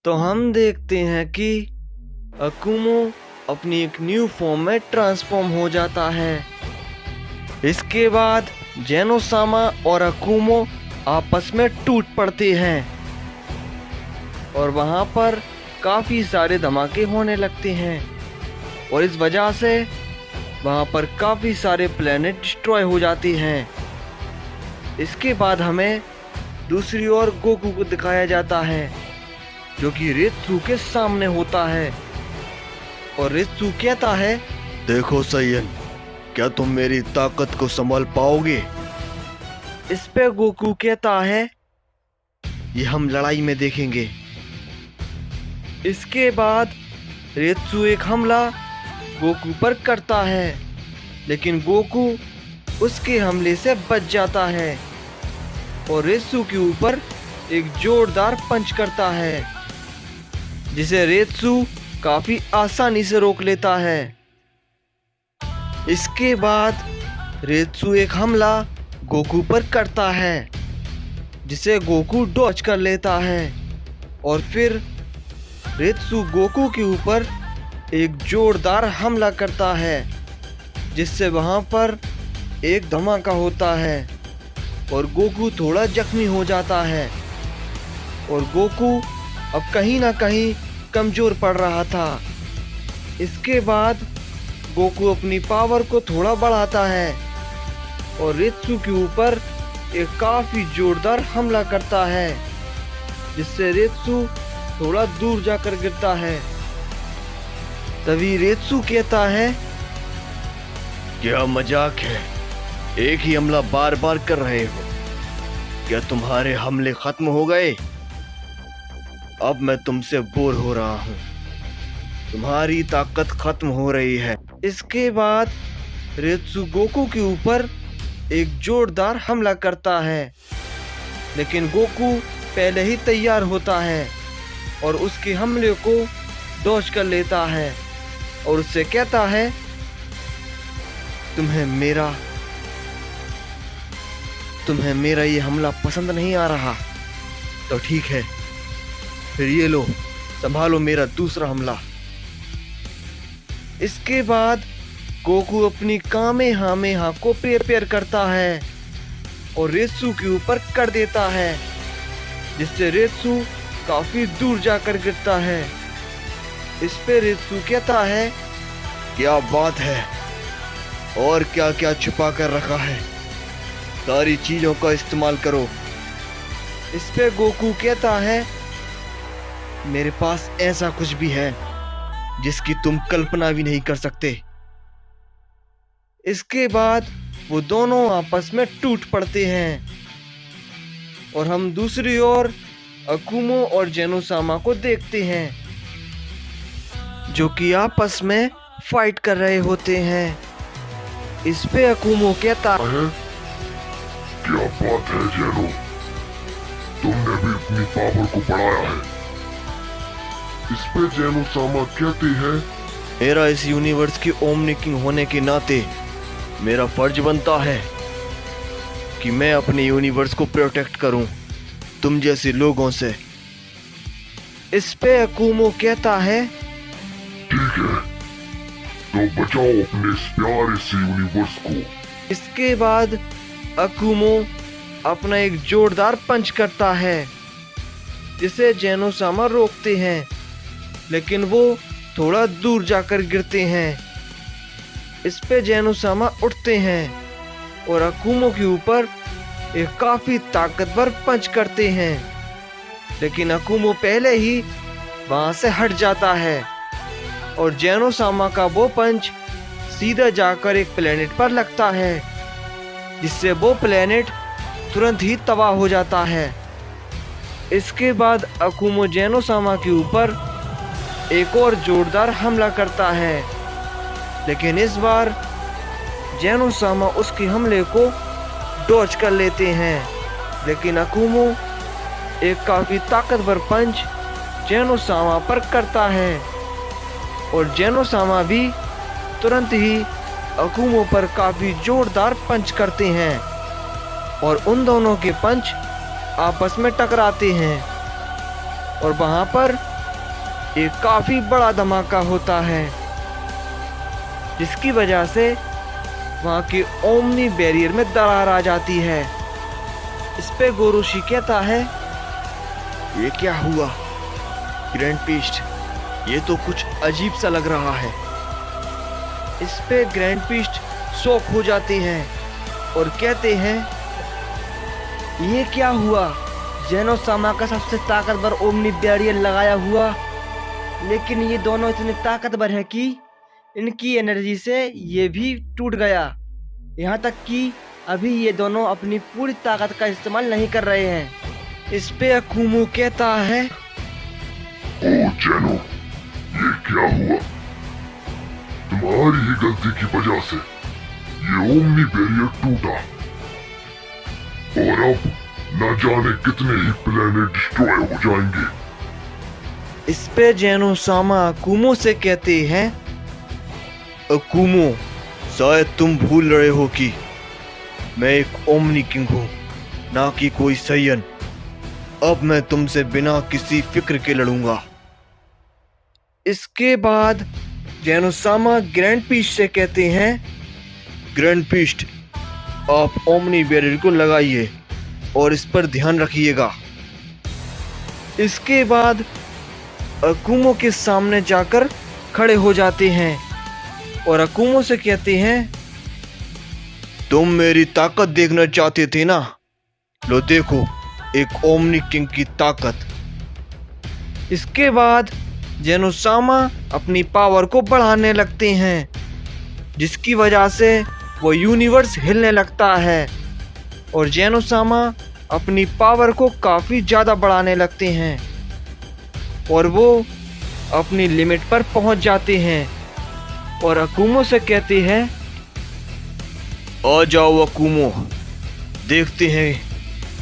तो हम देखते हैं कि अकुमो अपनी एक न्यू फॉर्म में ट्रांसफॉर्म हो जाता है। इसके बाद जेनोसामा और अकुमो आपस में टूट पड़ते हैं और वहाँ पर काफ़ी सारे धमाके होने लगते हैं और इस वजह से वहाँ पर काफ़ी सारे प्लेनेट डिस्ट्रॉय हो जाते हैं। इसके बाद हमें दूसरी ओर गोकू को दिखाया जाता है जो कि रेत्सु के सामने होता है और रेत्सु कहता है, देखो सैयन, क्या तुम मेरी ताकत को संभाल पाओगे? इस पे गोकू कहता है, ये हम लड़ाई में देखेंगे। इसके बाद रेत्सु एक हमला गोकू पर करता है लेकिन गोकू उसके हमले से बच जाता है और रेत्सु के ऊपर एक जोरदार पंच करता है जिसे रेत्सु काफी आसानी से रोक लेता है। इसके बाद रेत्सु एक हमला गोकू पर करता है जिसे गोकू डॉज कर लेता है और फिर रेत्सु गोकू के ऊपर एक जोरदार हमला करता है जिससे वहां पर एक धमाका होता है और गोकू थोड़ा जख्मी हो जाता है और गोकू अब कहीं ना कहीं कमजोर पड़ रहा था। इसके बाद गोकू अपनी पावर को थोड़ा बढ़ाता है और रेत्सु के ऊपर एक काफी जोरदार हमला करता है जिससे रेत्सु थोड़ा दूर जाकर गिरता है। तभी रेत्सु कहता है, क्या मजाक है? एक ही हमला बार बार कर रहे हो। क्या तुम्हारे हमले खत्म हो गए? अब मैं तुमसे बोर हो रहा हूँ। तुम्हारी ताकत खत्म हो रही है। इसके बाद रेत्सु गोकू के ऊपर एक जोरदार हमला करता है लेकिन गोकू पहले ही तैयार होता है और उसके हमले को डॉज कर लेता है और उससे कहता है, तुम्हें मेरा ये हमला पसंद नहीं आ रहा तो ठीक है, फिर ये लो, संभालो मेरा दूसरा हमला। इसके बाद गोकू अपनी कामेहामेहा को प्रिपेयर करता है और रेत्सु के ऊपर कर देता है जिससे रेत्सु काफी दूर जाकर गिरता है। इस पे रेत्सु कहता है, क्या बात है, और क्या क्या छुपा कर रखा है, सारी चीजों का इस्तेमाल करो। इस पे गोकू कहता है, मेरे पास ऐसा कुछ भी है जिसकी तुम कल्पना भी नहीं कर सकते। इसके बाद वो दोनों आपस में टूट पड़ते हैं और हम दूसरी ओर अकुमो और जेनोसामा को देखते हैं जो कि आपस में फाइट कर रहे होते हैं। इस पे अकुमो कहता है, क्या बात है जेनो, तुमने भी अपनी पावर को बढ़ाया है। इस पे जेनोसामा कहती है, मेरा इस यूनिवर्स की ओमनी किंग होने के नाते मेरा फर्ज बनता है कि मैं अपने यूनिवर्स को प्रोटेक्ट करूं तुम जैसे लोगों से। इस पे अकुमो कहता है, ठीक है, तो बचाओ अपने इस प्यारे से यूनिवर्स को। इसके बाद अकुमो अपना एक जोरदार पंच करता है जिसे जेनोसामा रोकते हैं लेकिन वो थोड़ा दूर जाकर गिरते हैं। इस पे जेनोसामा उठते हैं और अकुमो के ऊपर एक काफी ताकतवर पंच करते हैं लेकिन अकुमो पहले ही वहां से हट जाता है और जेनोसामा का वो पंच सीधा जाकर एक प्लेनेट पर लगता है जिससे वो प्लेनेट तुरंत ही तबाह हो जाता है। इसके बाद अकुमो जेनोसामा के ऊपर एक और जोरदार हमला करता है लेकिन इस बार जेनोसामा उसके हमले को डॉज कर लेते हैं लेकिन अकुमो एक काफी ताकतवर पंच जेनोसामा पर करता है और जेनोसामा भी तुरंत ही अकुमो पर काफी जोरदार पंच करते हैं और उन दोनों के पंच आपस में टकराते हैं और वहां पर एक काफी बड़ा धमाका होता है, जिसकी वजह से वहां के ओमनी बैरियर में दरार आ जाती है। इस पे गोरोशी कहता है, ये क्या हुआ ग्रैंड पीस्ट? ये तो कुछ अजीब सा लग रहा है। इस पे ग्रैंड पीस्ट शॉक हो जाते हैं और कहते हैं, ये क्या हुआ? जेनोसामा का सबसे ताकतवर ओमनी बैरियर लगाया हुआ, लेकिन ये दोनों इतने ताकतवर है कि इनकी एनर्जी से ये भी टूट गया। यहाँ तक कि अभी ये दोनों अपनी पूरी ताकत का इस्तेमाल नहीं कर रहे हैं। इस पे अकुमो कहता है, ओ जेनो, ये क्या हुआ? तुम्हारी ही गलती की वजह से ये ओमनी बैरियर टूटा और अब न जाने कितने ही प्लेनेट डिस्ट्रॉय हो जाएंगे। इस पे जेनोसामा अकुमो से कहते हैं, अकुमो, शायद तुम भूल रहे हो कि मैं एक ओमनी किंग हूँ, ना कि कोई सैयन। अब मैं तुमसे बिना किसी फिक्र के लड़ूंगा। इसके बाद जेनोसामा ग्रैंड पीस्ट से कहते हैं, ग्रैंड पीस्ट, आप ओमनी बैरियर को लगाइए और इस पर ध्यान रखिएगा। इसके बाद अकुमो के सामने जाकर खड़े हो जाते हैं और अकुमो से कहते हैं, तुम मेरी ताकत देखना चाहते थे ना? लो देखो, एक ओमनी किंग की ताकत। इसके बाद जेनोसामा अपनी पावर को बढ़ाने लगते हैं, जिसकी वजह से वो यूनिवर्स हिलने लगता है और जेनोसामा अपनी पावर को काफ़ी ज़्यादा बढ़ाने लगते हैं और वो अपनी लिमिट पर पहुंच जाते हैं और अकुमो से कहते हैं, आ जाओ अकुमो, देखते हैं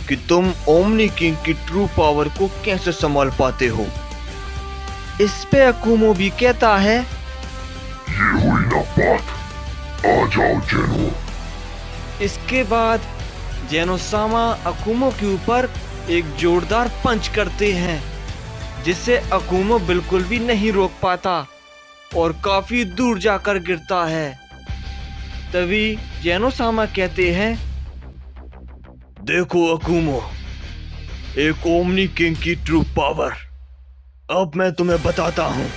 कि तुम ओमनी किंग की ट्रू पावर को कैसे संभाल पाते हो। इस पे अकुमो भी कहता है, ये हुई ना बात, आ जाओ जेनो। इसके बाद जेनोसामा अकुमो के ऊपर एक जोरदार पंच करते हैं, जिससे अकुमो बिल्कुल भी नहीं रोक पाता और काफी दूर जाकर गिरता है। तभी जेनोसामा कहते हैं, देखो अकुमो, एक ओमनी किंग की ट्रू पावर। अब मैं तुम्हें बताता हूँ।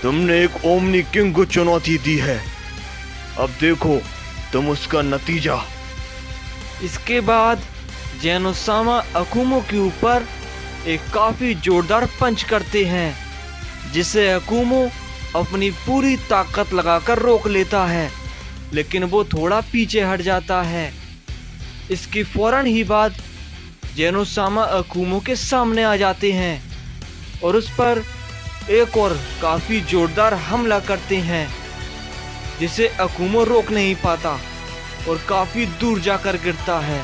तुमने एक ओमनी किंग को चुनौती दी है, अब देखो तुम उसका नतीजा। इसके बाद जेनोसामा अकुमो के ऊपर एक काफी जोरदार पंच करते हैं, जिसे अकुमो अपनी पूरी ताकत लगाकर रोक लेता है, लेकिन वो थोड़ा पीछे हट जाता है। इसकी फौरन ही बाद जेनोसामा अकुमो के सामने आ जाते हैं और उस पर एक और काफी जोरदार हमला करते हैं, जिसे अकुमो रोक नहीं पाता और काफी दूर जाकर गिरता है।